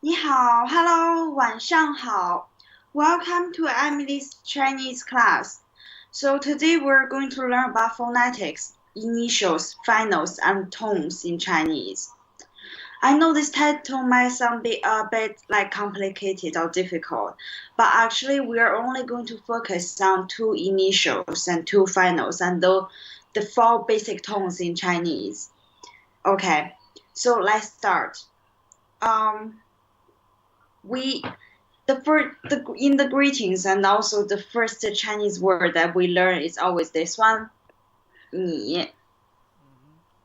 你好，Hello，晚上好。Welcome to Emily's Chinese class. So today we're going to learn about phonetics, initials, finals, and tones in Chinese. I know this title might sound a bit like complicated or difficult, but actually we are only going to focus on two initials and two finals and the four basic tones in Chinese. Okay, so let's start. Um, we in the greetings and also the first Chinese word that we learn is always this one. 你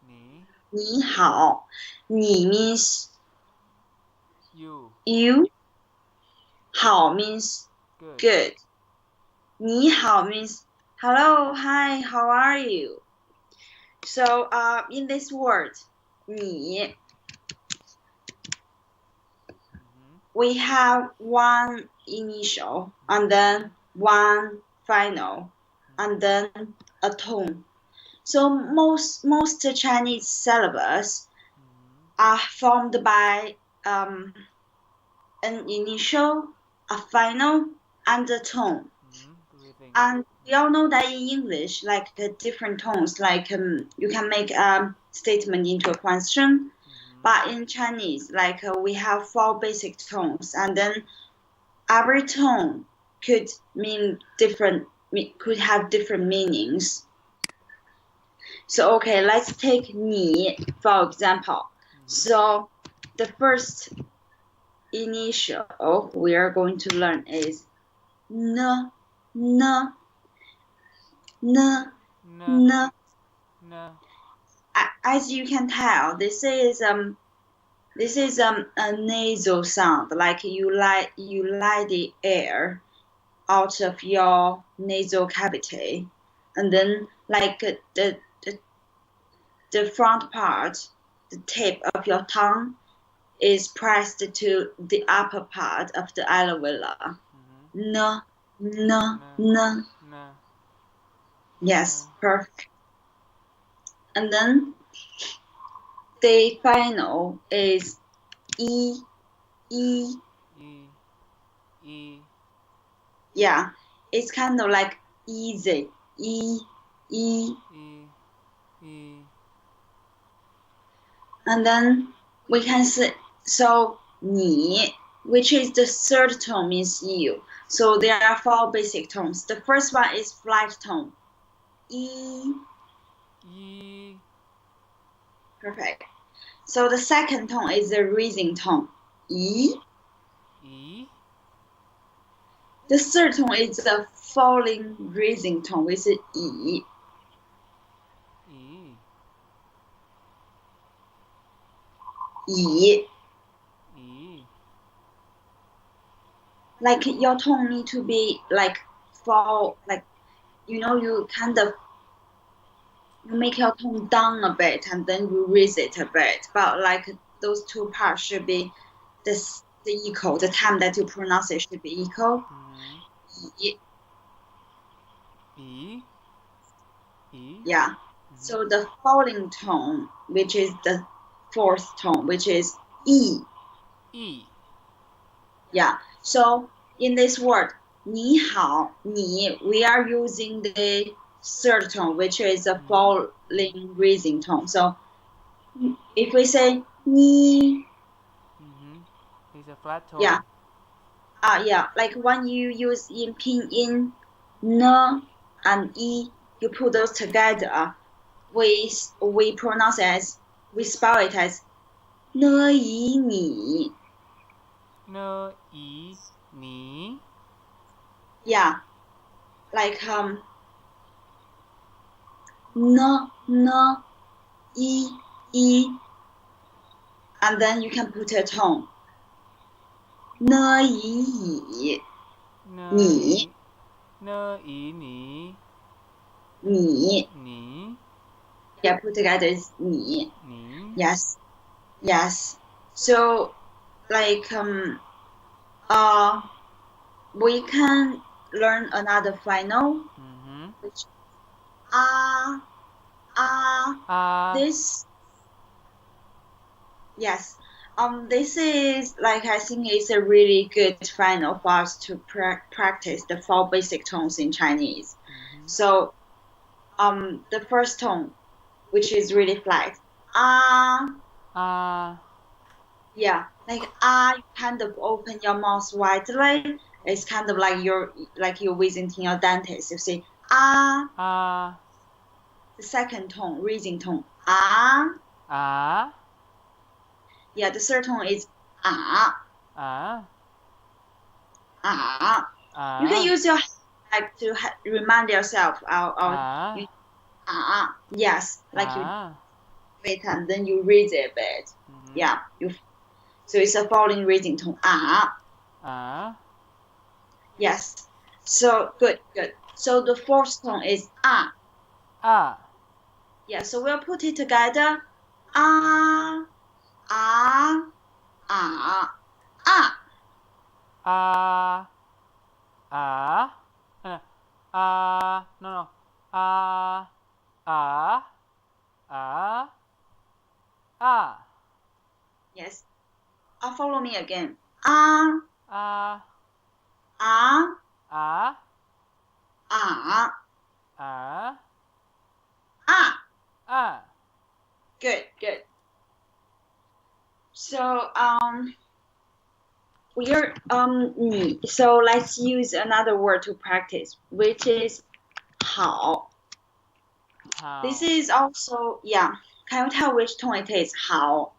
你 你好 你 means you you 好 means good good 你好 means hello hi how are you so in this word 你 we have one initial and then one final and then a tone. So most Chinese syllables are formed by an initial, a final, and a tone. breathing And we all know that in English, like different tones, like you can make a statement into a question. But in Chinese, like we have four basic tones, and then every tone could mean different, could have different meanings. So okay, let's take 你 for example. So the first initial we are going to learn is n, n, n, n n. n As you can tell, this is a nasal sound, like you let the air out of your nasal cavity, and then like the front part, the tip of your tongue is pressed to the upper part of the alveolar. N, n, n. n Yes, perfect. And then the final is e, e. e Yeah, it's kind of like easy, e, e. e And then we can say so 你 which is the third tone means you. So there are four basic tones. The first one is flat tone. E. e Perfect. So the second tone is the rising tone. E. e The third tone is the falling rising tone, which is E. e E. e Like your tone need to be like fall, like you kind of you make your tone down a bit and then you raise it a bit, but like those two parts should be the equal. The time that you pronounce it should be equal. E. e e Yeah. So the falling tone, which is the fourth tone, which is E. e Yeah. So in this word, 你好, 你, we are using the third tone, which is a falling rising tone. So if we say 你, it's a flat tone yeah, yeah, like when you use in pinyin, n and e, you put those together, we pronounce it as we spell it as 呢以你. n e ni Yeah, like n e, and then you can put a tone. 呢以以 你 n e ni 你 ni yeah, put together is 你. ni Yes, yes. So like we can learn another final, which ah this yes This is like I think it's a really good final for us to practice the four basic tones in Chinese. So, the first tone, which is really flat, ah, yeah, like ah, you kind of open your mouth widely. It's kind of like you're visiting your dentist. You say ah. The second tone, raising tone, ah. Yeah, the third tone is ah. You can use your like to remind yourself you yes, like you wait and then you raise it a bit. Yeah, so it's a falling raising tone. Yes. So good. So the fourth tone is ah. Yeah, so we'll put it together. Ah, ah, ah, ah. No. Ah. Yes. Follow me again. Ah, Ah. ah, Ah. ah, Ah. ah. Good. So we're so let's use another word to practice, which is 好. This is also Can you tell which tone it is? 好.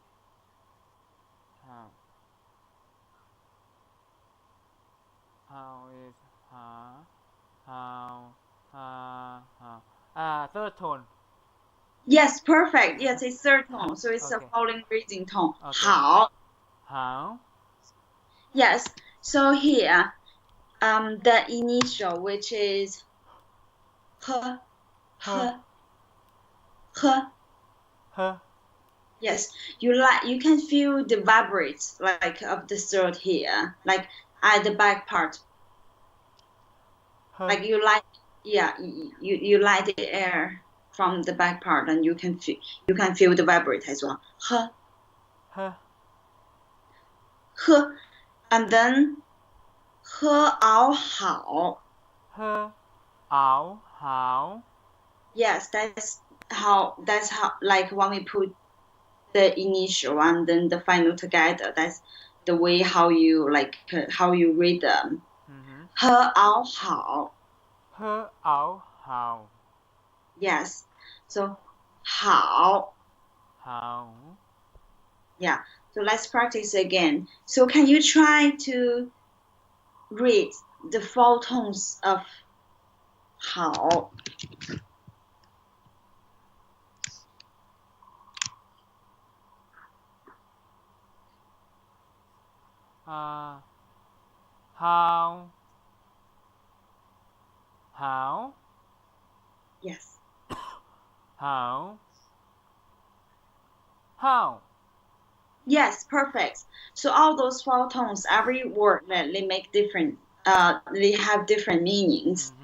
How is third tone. Yes, perfect. Yes, it's third tone, so it's a falling raising tone. 好. Yes. So here, the initial, which is h. Yes, you can feel the vibrates like of the throat here, like at the back part. Like you light the air from the back part, and you can feel the vibrate as well. And then 好. Yes, that's how like when we put the initial and then the final together. That's the way how you read them. 好. Yes. So 好. Yeah. So let's practice again. So can you try to read the four tones of 好? How? Yes. How? Yes, perfect. So all those four tones, every word they make different. They have different meanings.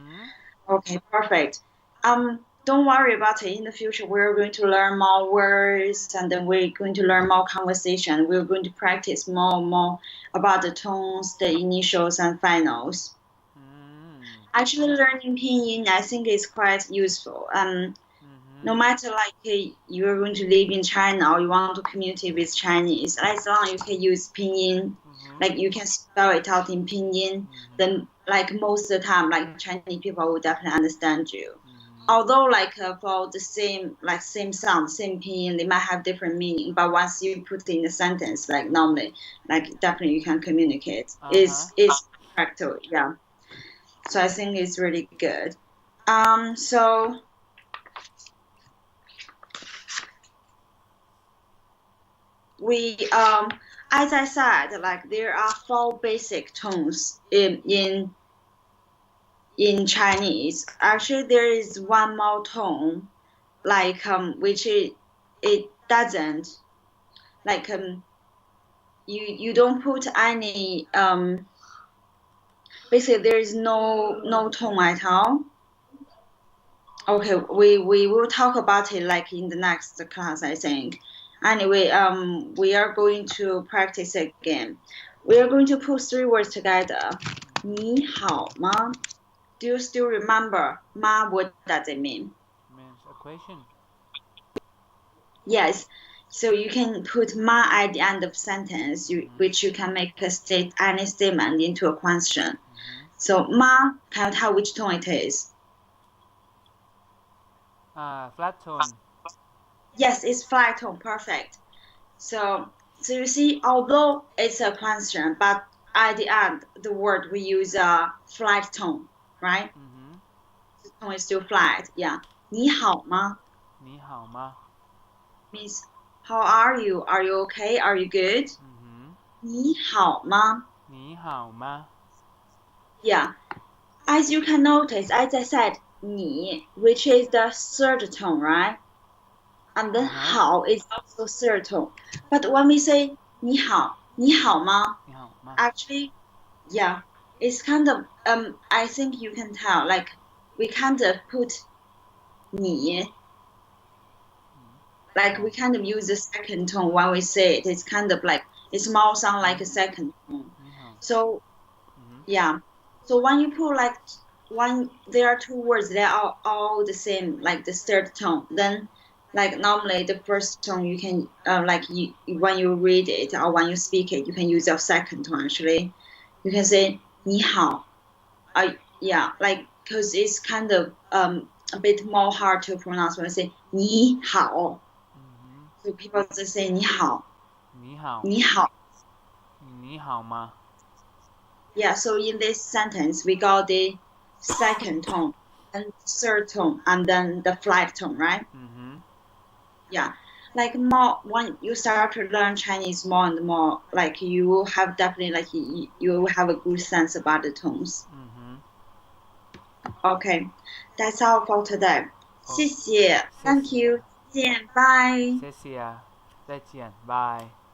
Okay, perfect. Don't worry about it. In the future, we're going to learn more words, and then we're going to learn more conversation. We're going to practice more about the tones, the initials, and finals. Actually, learning pinyin, I think, is quite useful. No matter you're going to live in China or you want to communicate with Chinese, as long as you can use pinyin, like you can spell it out in pinyin, then like most of the time, like Chinese people will definitely understand you. Although for the same sound, same pinyin, they might have different meaning, but once you put it in a sentence, like normally, like definitely you can communicate. It's practical, yeah. So I think it's really good. So we as I said, like there are four basic tones in Chinese. Actually, there is one more tone, like which it doesn't like you don't put any basically there is no tone at all. Okay, we will talk about it like in the next class, I think. Anyway, we are going to practice again. We are going to put three words together. 你好吗? Do you still remember? Ma, what does it mean? Means a question. Yes. So you can put ma at the end of sentence, which you can make any statement into a question. So ma, can you tell which tone it is? Flat tone. Yes, it's flat tone. Perfect. So you see, although it's a question, but at the end, the word we use a flat tone, right? The tone is still flat. Yeah. 你好吗? 你好吗? Means how are you? Are you okay? Are you good? 你好吗? 你好吗? Yeah. As you can notice, as I said, 你, which is the third tone, right? And then 好 is also third tone. But when we say 你好,你好吗? 你好吗? Actually, yeah, it's kind of I think you can tell, like we kind of put 你, like we kind of use the second tone when we say it. It's kind of like it's more sound like a second tone. 你好. So yeah, so when you put like when there are two words, they are all the same, like the third tone. Then like normally the first tone you can like you when you read it or when you speak it, you can use your second tone actually. You can say 你好. Yeah, like because it's kind of a bit more hard to pronounce when I say 你好. So people just say 你好.你好. 你好. 你好吗? Yeah, so in this sentence we got the second tone and third tone and then the flat tone, right? Yeah. Like more when you start to learn Chinese more and more, like you will have definitely like you will have a good sense about the tones. Okay, that's all for today. 谢谢 Thank you. 再见 Bye. 谢谢，再见，拜。